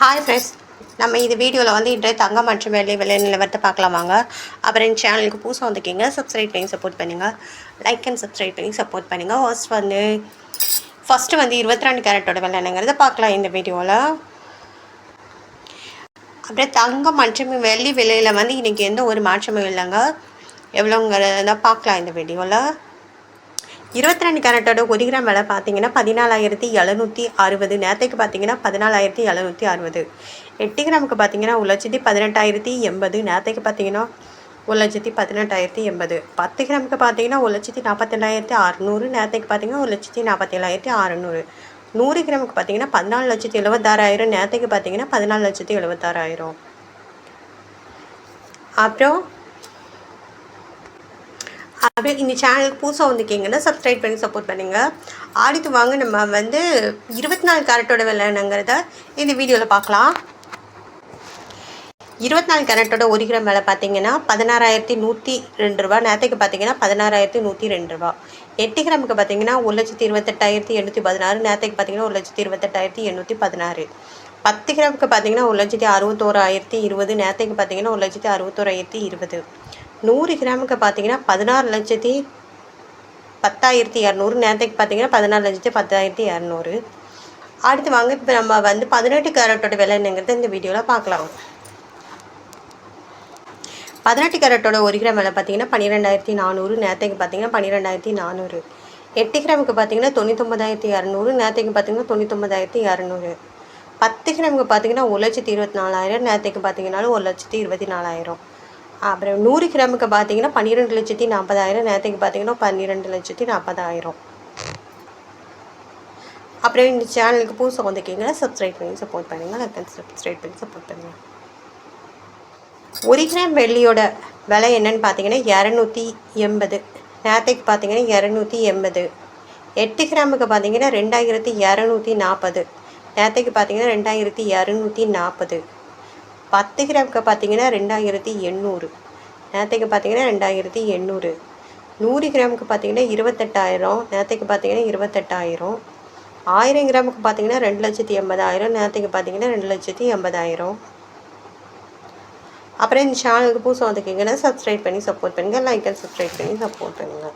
Hi friends, நம்ம இந்த வீடியோவில் வந்து இன்றைய தங்கம் மற்றும் வெள்ளி விலை நிலவரத்தை பார்க்கலாம் வாங்க. அப்புறம் என் சேனலுக்கு புதுசாக வந்துருக்கீங்க, சப்ஸ்கிரைப் பண்ணி சப்போர்ட் பண்ணுங்கள். லைக் அண்ட் சப்ஸ்கிரைப் பண்ணி சப்போர்ட் பண்ணுங்கள். ஃபஸ்ட்டு வந்து 22 கேரட்டோட விலை என்னங்கிறத பார்க்கலாம் இந்த வீடியோவில். அப்படியே தங்கம் மற்றும் வெள்ளி விலையில் வந்து இன்றைக்கி எந்த ஒரு மாற்றமும் இல்லைங்க. எவ்வளோங்கிறத பார்க்கலாம் இந்த வீடியோவில். 22 கேரட்டோட 1 கிராம் விலை பார்த்தீங்கன்னா 14,760. நேரத்துக்கு பார்த்தீங்கன்னா 14,760. 8 கிராமுக்கு பார்த்தீங்கன்னா 1,18,080. நேரத்துக்கு பார்த்தீங்கன்னா 1,18,080. 10 கிராமுக்கு பார்த்தீங்கன்னா 1,42,600. நேரத்துக்கு பார்த்தீங்கன்னா 1,47,600. 100 கிராமுக்கு பார்த்தீங்கன்னா 14,76,000. நேரத்துக்கு பார்த்தீங்கன்னா 14,76,000. அப்புறம் அப்படியே இந்த சேனலுக்கு புதுசாக வந்துருக்கீங்கன்னா சப்ஸ்கிரைப் பண்ணி சப்போர்ட் பண்ணுங்கள். அடுத்து வாங்க நம்ம வந்து 24 கேரட்டோட விலை என்னங்கிறத இந்த வீடியோவில் பார்க்கலாம். 24 கேரட்டோட 1 கிராம் விலை பார்த்தீங்கன்னா 16,102 ரூபா. நேரத்துக்கு பார்த்தீங்கன்னா 16,102 ரூபா. 8 கிராமுக்கு பார்த்தீங்கன்னா 1,28,816. நேரத்துக்கு பார்த்தீங்கன்னா 1,28,816. 10 கிராமுக்கு பார்த்தீங்கன்னா 1,61,020. நேரத்துக்கு பார்த்தீங்கன்னா 1,61,020. 100 கிராமுக்கு பார்த்தீங்கன்னா 16,10,200. நேரத்துக்கு பார்த்தீங்கன்னா 16,10,200. அடுத்து வாங்க இப்போ நம்ம வந்து 18 கேரட்டோட விலை என்னங்கிறத இந்த வீடியோவில் பார்க்கலாம். 18 கேரட்டோட 1 கிராம் விலை பார்த்தீங்கன்னா 12,400. நேரத்துக்கு பார்த்தீங்கன்னா 12,400. 8 கிராமுக்கு பார்த்தீங்கன்னா 99,200. நேரத்துக்கு பார்த்தீங்கன்னா 99,200. 10 கிராமுக்கு பார்த்தீங்கன்னா 1,24,000. நேரத்துக்கு பார்த்தீங்கன்னா 1,24,000. அப்புறம் 100 கிராமுக்கு பார்த்தீங்கன்னா 12,40,000. நேரத்துக்கு பார்த்தீங்கன்னா 12,40,000. அப்புறம் இந்த சேனலுக்கு புதுசாக வந்துருக்கீங்கன்னா சப்ஸ்கிரைப் பண்ணி சப்போர்ட் பண்ணுங்கள். சப்ஸ்கிரைப் பண்ணி சப்போர்ட் பண்ணுங்கள். 1 கிராம் வெள்ளியோட விலை என்னன்னு பார்த்தீங்கன்னா 280. நேரத்துக்கு பார்த்தீங்கன்னா 280. 8 கிராமுக்கு பார்த்தீங்கன்னா 2,240. நேரத்துக்கு பார்த்தீங்கன்னா 2,240. 10 கிராமுக்கு பார்த்தீங்கன்னா 2,800. நேரத்துக்கு பார்த்தீங்கன்னா 2,800. 100 கிராமுக்கு பார்த்தீங்கன்னா 28,000. நேரத்துக்கு பார்த்தீங்கன்னா 28,000. 1000 கிராமுக்கு பார்த்தீங்கன்னா 2,80,000. நேரத்துக்கு பார்த்தீங்கன்னா 2,80,000. அப்புறம் இந்த சேனலுக்கு புதுசாக வந்துருக்கீங்கன்னா சப்ஸ்கிரைப் பண்ணி சப்போர்ட் பண்ணுங்கள். லைக் அண்ட் சப்ஸ்கிரைப் பண்ணி சப்போர்ட் பண்ணுங்கள்.